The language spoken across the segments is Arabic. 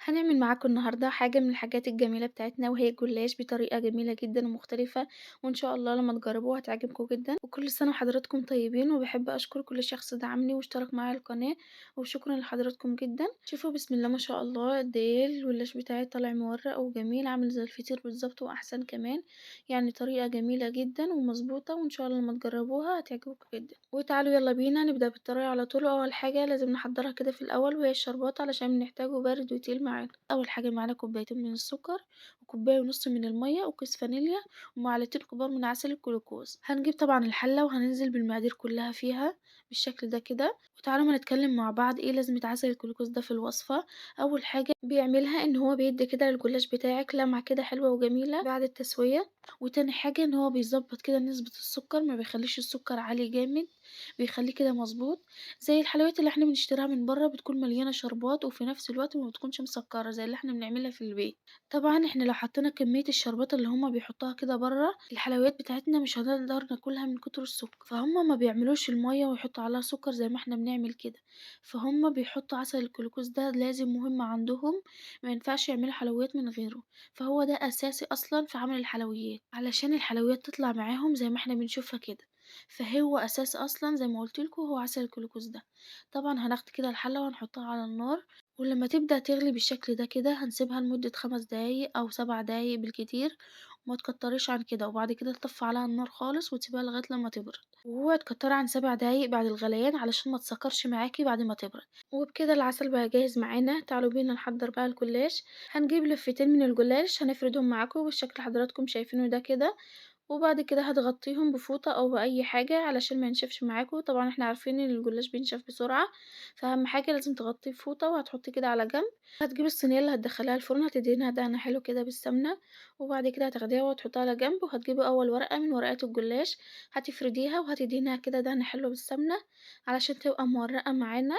هنعمل معاكم النهاردة حاجة من الحاجات الجميلة بتاعتنا وهي الجلاش بطريقة جميلة جدًا ومختلفة، وإن شاء الله لمّا تجربوها هتعجبكم جدًا، وكل سنة وحضراتكم طيبين، وباحب أشكر كل شخص دعمني واشترك معايا القناة، وشكرًا لحضراتكم جدًا. شوفوا بسم الله ما شاء الله قد إيه الجلاش بتاعي طالع مورق وجميل عامل زي الفطير بالضبط وأحسن كمان، يعني طريقة جميلة جدًا ومضبوطة وإن شاء الله لمّا تجربوها هتعجبكم جدًا. وتعالوا يلا بينا نبدأ بالطريقة على طول، وأول حاجة لازم نحضرها كده في الأول وهي الشربات علشان بنحتاجه بارد وتقيل معانا. أول حاجة معانا كوبايتين من السكر وكوباية ونص من المية وكيس فانيليا ومعلقتين كبار من عسل الجلوكوز. هنجيب طبعا الحلة وهننزل بالمقادير كلها فيها بالشكل ده كده. وتعالوا ما نتكلم مع بعض ايه لازمة عسل الجلوكوز ده في الوصفة. أول حاجة بيعملها ان هو بيدي كده للجلاش بتاعك لمعة كده حلوة وجميلة بعد التسوية. وتاني حاجة ان هو بيظبط كده نسبة السكر، ما بيخليش السكر عالي جامد، بيخليه كده مظبوط. زي الحلويات اللي احنا بنشتريها من برّه بتكون مليانة شربات وفي نفس الوقت ما بتكونش مسكّرة زي اللي احنا بنعملها في البيت. طبعًا احنا لو حطينا كمية الشربات اللي هُم بيحطوها كده برّه، الحلويات بتاعتنا مش هنقدر ناكلها من كتر السكر، فهُم ما بيعملوش المَيّة ويحطوا عليها سكر زي ما احنا بنعمل كده، فهُم بيحطوا عسل الجلوكوز ده لازم مهم عندهم، ما ينفعش يعملوا حلويات من غيره، فهو ده أساسي أصلًا في عمل الحلويات، علشان الحلويات تطلع معاهم زي ما احنا بنشوفها كده. فهو أساس أصلًا زي ما قُلت لكم هو عسل الجلوكوز ده. طبعًا هناخد كده الحلة وهنحطها على النار، ولمّا تبدأ تغلي بالشكل ده كده هنسيبها لمدة 5 دقايق أو 7 دقايق بالكتير، وما تكتريش عن كده، وبعد كده تطفي عليها النار خالص وتسيبيها لغاية لمّا تبرد، واوعي تكتري عن 7 دقايق بعد الغليان علشان ما تسكرش معاكِ بعد ما تبرد. وبكده العسل بقى جاهز معانا، تعالوا بينا نحضّر بقى الجلاش. هنجيب لفتين من الجلاش هنفردهم معاكم بالشكل اللي حضراتكم شايفينه ده كده. وبعد كده هتغطيهم بفوطة أو بأي حاجة علشان ما ينشفش معاكم. طبعا احنا عارفين ان الجلاش بينشف بسرعة، فأهم حاجة لازم تغطيه بفوطة وهتحطيه كده على جنب. هتجيبي الصينية اللي هتدخليها الفرن هتدهنيها دهنة حلو كده بالسمنة، وبعد كده هتاخديها وتحطيها على جنب، وهتجيبي أول ورقة من ورقات الجلاش هتفرديها وهتدهنيها كده دهنة حلوة بالسمنة علشان تبقى مورقة معانا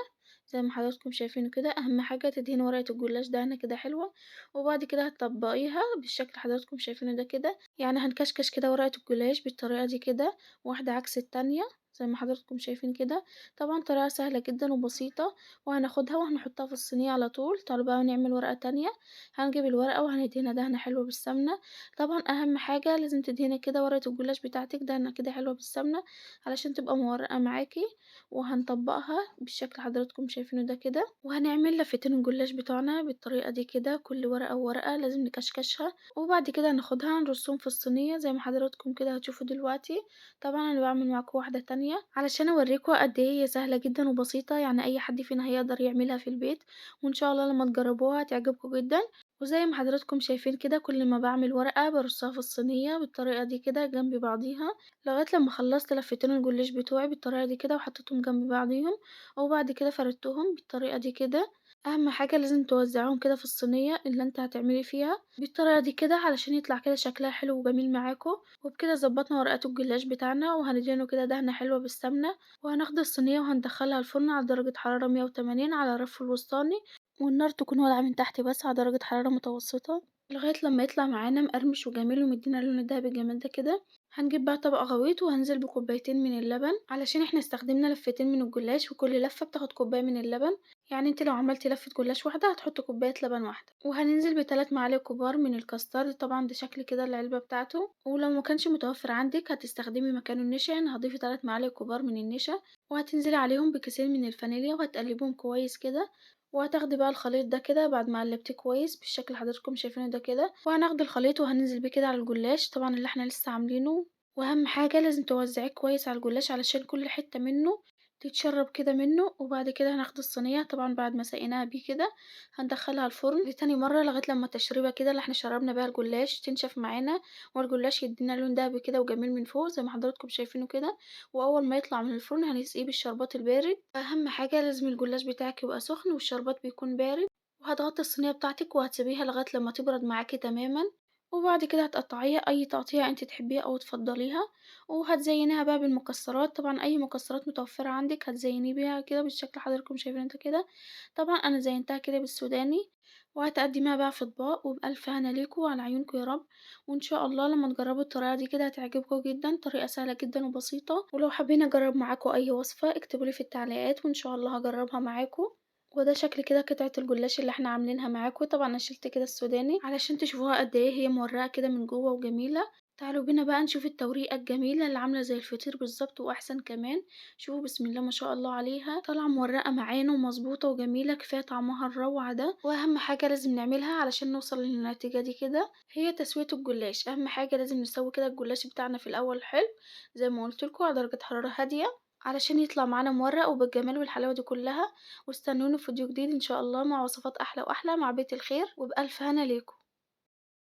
زي ما حضراتكم شايفين كده. أهم حاجة تدهني ورقة الجلاش دهنة كده حلوة، وبعد كده هتطبقيها بالشكل اللي حضراتكم شايفينه ده كده. يعني هنكشكش كده ورقة الجلاش بالطريقة دي كده، واحدة عكس التانية زي ما حضراتكم شايفين كده. طبعا طريقة سهلة جدا وبسيطة، وهناخدها وهنحطها في الصينية على طول. تعالوا بقى نعمل ورقة تانية. هنجيب الورقة وهندهنها دهنة حلوة بالسمنة. طبعا أهم حاجة لازم تدهني كده ورقة الجلاش بتاعتك دهنة كده حلوة بالسمنة علشان تبقى مورقة معاكي. وهنطبقها بالشكل اللي حضراتكم شايفينه ده كده، وهنعمل لفتين الجلاش بتوعنا بالطريقة دي كده، كل ورقة وورقة لازم نكشكشها، وبعد كده هناخدها نرصهم في الصينية زي ما حضراتكم كده هتشوفوا دلوقتي. طبعا انا بعمل معاكم واحدة تانية علشان اوريكم قد ايه هي سهلة جدا وبسيطة، يعني اي حد فينا هيقدر يعملها في البيت، وان شاء الله لما تجربوها هتعجبكم جدا. وزي ما حضراتكم شايفين كده كل ما بعمل ورقة برصها في الصينية بالطريقة دي كده جنب بعضيها لغاية لما خلصت لفتين الجلاش بتوعي بالطريقة دي كده وحطيتهم جنب بعضيهم، وبعد كده فردتهم بالطريقة دي كده. أهم حاجة لازم توزعيهم كده في الصينية اللي انت هتعملي فيها بالطريقة دي كده علشان يطلع كده شكلها حلو وجميل معاكم. وبكده ظبطنا ورقات الجلاش بتاعنا وهندهنه كده دهنة حلوة بالسمنة، وهناخد الصينية وهندخلها الفرن على درجة حرارة 180 على الرف الوسطاني، والنار تكون والعة من تحت بس على درجة حرارة متوسطة لغاية لما يطلع معانا مقرمش وجميل ومدينا اللون الدهبي الجمال ده كده. هنجيب بقى طبق غويط وهنزل بكوبايتين من اللبن علشان احنا استخدمنا لفتين من الجلاش وكل لفة بتاخد كوباية من اللبن. يعني انت لو عملتي لفة جلاش واحدة هتحطي كوباية لبن واحدة. وهننزل بثلاث معالق كبار من الكاسترد، طبعا ده شكل كده العلبة بتاعته، ولو ما كانش متوفر عندك هتستخدمي مكانه النشا، يعني هضيفي 3 معالق كبار من النشا. وهتنزلي عليهم بكيسين من الفانيليا وهتقلبيهم كويس كده. وهتاخدي بقى الخليط ده كده بعد ما قلبتيه كويس بالشكل اللي حضراتكم شايفينه ده كده، وهناخد الخليط وهننزل بيه كده على الجلاش طبعا اللي احنا لسه عاملينه. واهم حاجة لازم توزعيه كويس على الجلاش علشان كل حتة منه تتشرب كده منه. وبعد كده هناخد الصينية طبعا بعد ما سقيناها بيه كده هندخلها الفرن لتاني مرة لغاية لما التشريبة كده اللي احنا شربنا بيها الجلاش تنشف معانا، والجلاش يدينا لون دهبي كده وجميل من فوق زي ما حضراتكم شايفينه كده. واول ما يطلع من الفرن هنسقيه بالشربات البارد. اهم حاجة لازم الجلاش بتاعك يبقى سخن والشربات بيكون بارد. وهتغطي الصينية بتاعتك وهتسيبيها لغاية لما تبرد معاكي تماما. وبعد كده هتقطعيها اي تقطيع انت تحبيها او تفضليها، وهتزينيها بقى بالمكسرات. طبعا اي مكسرات متوفرة عندك هتزينيه بيها كده بالشكل اللي حضراتكم شايفينه ده كده. طبعا انا زينتها كده بالسوداني. وهتقدميها بقى في اطباق وبألف هنا ليكوا وعلى عيونكوا يا رب. وان شاء الله لما تجربوا الطريقة دي كده هتعجبكم جدا، طريقة سهلة جدا وبسيطة. ولو حابين اجرب معاكم اي وصفة اكتبولي في التعليقات وان شاء الله هجربها معاكم. وده شكل كده قطعة الجلاش اللي إحنا عاملينها معاكم، طبعًا أنا شِلت كده السوداني علشان تشوفوها قد إيه هي مورّقة كده من جوّه وجميلة. تعالوا بينا بقى نشوف التوريقة الجميلة اللي عاملة زي الفطير بالضبط وأحسن كمان. شوفوا بسم الله ما شاء الله عليها، طالعة مورّقة معانا ومضبوطة وجميلة، كفاية طعمها الروعة ده. وأهم حاجة لازم نعملها علشان نوصل للنتيجة دي كده، هي تسوية الجلاش. أهم حاجة لازم نسوي كده الجلاش بتاعنا في الأول حلو، زي ما قُلت لكم على درجة حرارة هادية، علشان يطلع معانا مورّق وبالجمال والحلاوة دي كلّها. واستنوني في فيديو جديد إن شاء الله مع وصفات أحلى وأحلى مع بيت الخير، وبألف هنا ليكم.